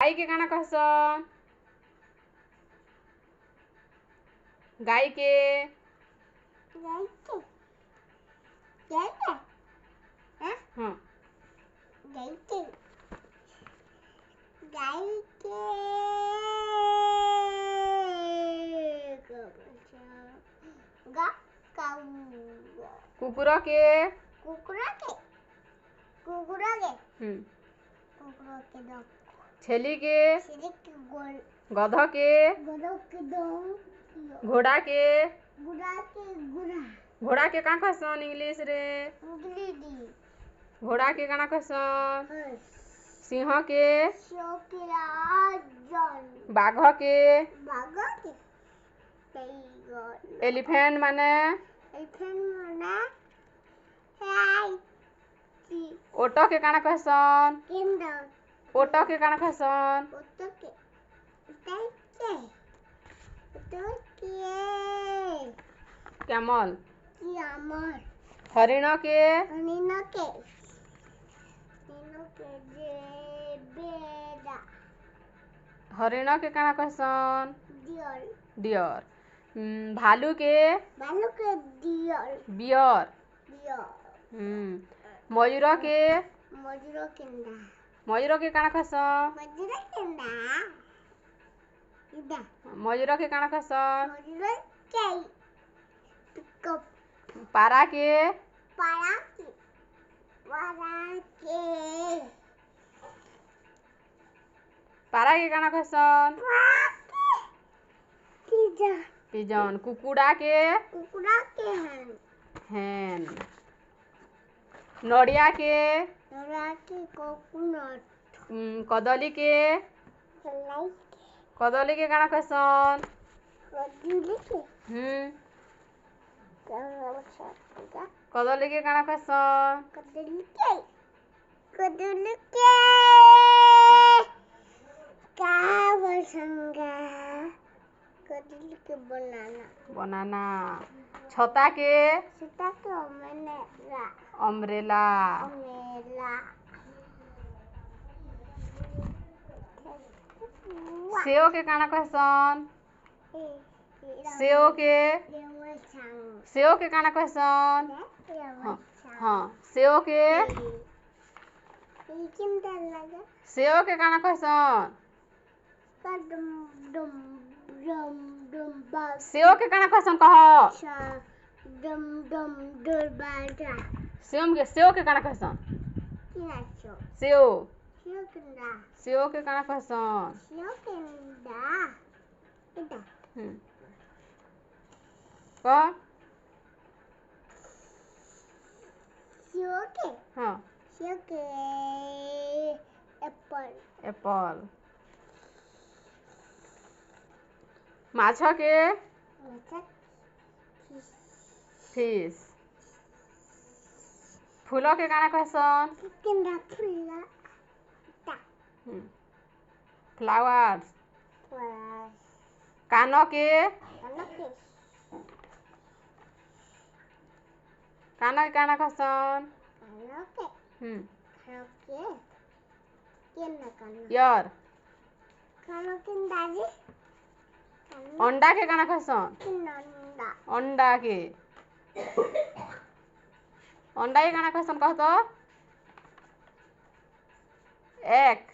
गाय के काना कहसन गाय के हाँ कुकुर के छेली के गध के घोड़ा के का कहसन इंग्लिश रे घोड़ा के काना कहसन सिंह के बाघ के एलिफेंट माने ओटो के काना कहसन ओटो के काना कहसन कैमल हरिण के हरिण के काना कहसन डियर भालू के बियर मयूर के काना कहसन मयूर के काना कहसन पारा के काना कहसन पिजन कुकुड़ा के हैन नड़िया के कदली के काना कहसन कदली के काना कहसन बनाना छता के अम्ब्रेला सेव के काना कहसन सेव के काना कहसन हाँ सेव के काना कहसन सेव के काना कहसन कह सेव के काना कहसन सेव के काना कहसन कह हाँ एप्पल माछ के फिश फूलों के काना कहसन फ्लावर्स कानों के काना कहसन यार अंडा के काना कहसन अंडा के काना कहसन कह तो एक